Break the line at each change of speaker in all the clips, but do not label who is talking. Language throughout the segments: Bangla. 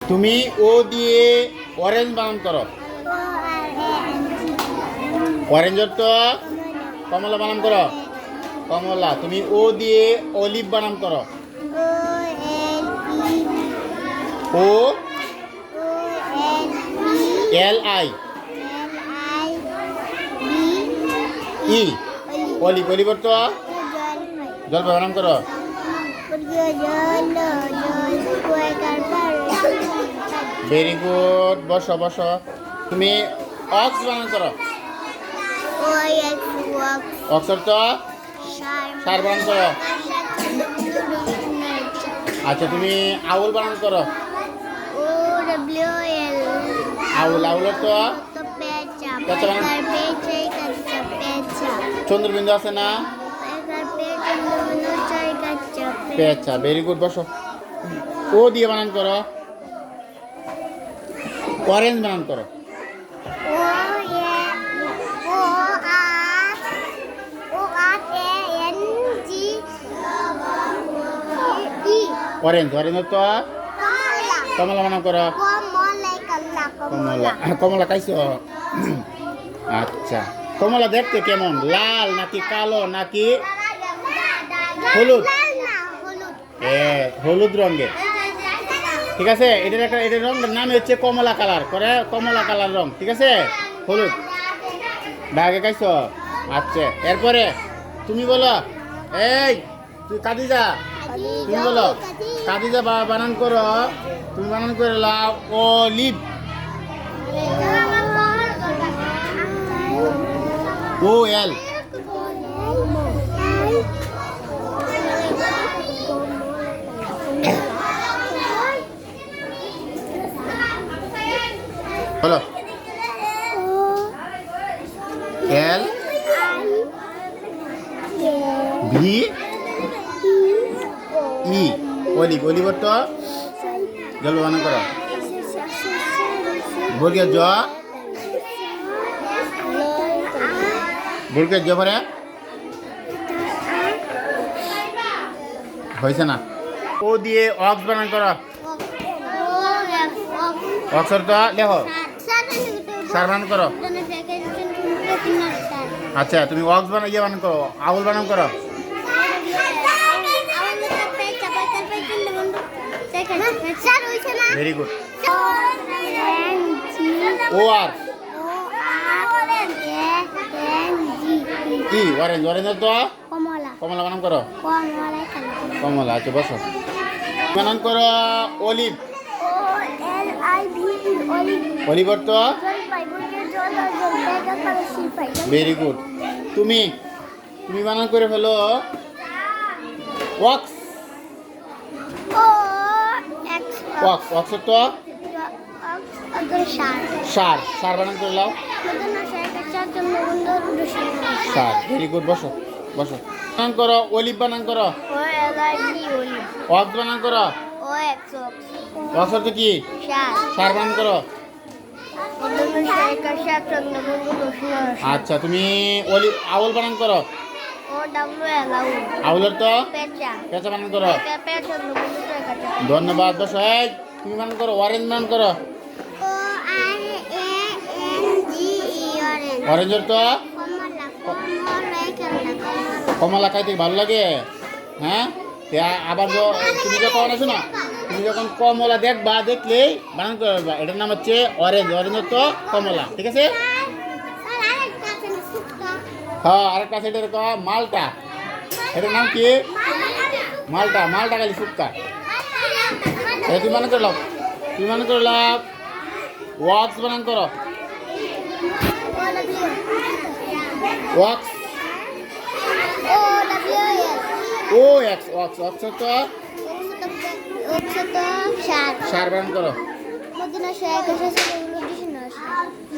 তুমি ও দিয়ে অরেঞ্জ বানান করো। অরেঞ্জের তো কমলা বানান করো। কমলা। তুমি ও দিয়ে অলিভ বানান করো। ও এল আই ই অলিভ। অলিভের তো জলপাই বানান করো। Very good. বসো বসো। তুমি অক্স বানান করো। অক্সর তো সার বানান করো। আচ্ছা তুমি আউল বানান করো। আউল। আউলের তো চন্দ্রবিন্দু আছে না? পেঁচা। Very good. বসো। ও দিয়ে বানান করো। অরেঞ্জ বানান করো। অরেঞ্জ। অরেঞ্জ তো কমলা বানান করো। কমলা। কমলা খাইছো? আচ্ছা কমলা দেখতে কেমন? লাল নাকি কালো নাকি হলুদ? হলুদ রঙের। ঠিক আছে। এটার রঙের নাম হচ্ছে কমলা কালার করে। কমলা কালার রং। ঠিক আছে। হলুদ বাগে খাইছো? আচ্ছা এরপরে তুমি বলো। এই তুই কাদিজা, তুমি বলো। কাদিজা বানান করো। তুমি বানান করে লাও অলিভ। ও এল। বলো। L V E olive. অলিভর তো জল বানান করো। বর্গের জ। বর্গের জ পরে হয়েছে না? ও দিয়ে অক্স বানান করো। অক্সর তো লেখো। সার বানান করো। আচ্ছা তুমি অক্স বানান করো। আউল বানান করো। Very good. O R E orange. অরেঞ্জের তো কমলা বানান করো। কমলা। আচ্ছা বসো। বানান করো অলিভ। অলিভর তো ভেরি গুড। তুমি বানান করে ফেলো ওয়াক্স। ওয়াক্স। ওয়াক্সের তো সার। সার বানান করে লাও। সার। Very good. বসো বসো। বানান করো অলিভ বানান করো। ওয়াক্স বানান করো। ওয়াক্সের তো কি? সার বানান করো। আচ্ছা তুমি আউল বানান করো। আউলের তো পেঁচা বানান করো। ধন্যবাদ। বসো। তুমি বানান করো অরেঞ্জ বানান করো। অরেঞ্জের তো কমলা খাইতে ভালো লাগে। হ্যাঁ আবার তুমি যখন আসো না, তুমি যখন কমলা দেখবা দেখলেই বানান করবা এটার নাম হচ্ছে অরেঞ্জ। অরেঞ্জের তো কমলা। ঠিক আছে। হ্যাঁ আরেকটা আছে এটার মালটা। এটার নাম কি? মালটা। মালটা খালি ফুটকা। তুমি বানান করে লাও। তুমি বানান করে লাও ওয়াক্স বানান করো। ওয়াক্স। ও এক্স। ওয়াক্স। ওয়াক্স তো সার বানান করো।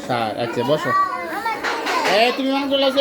সার। আচ্ছা বসো। তুমি বানান করে লাও।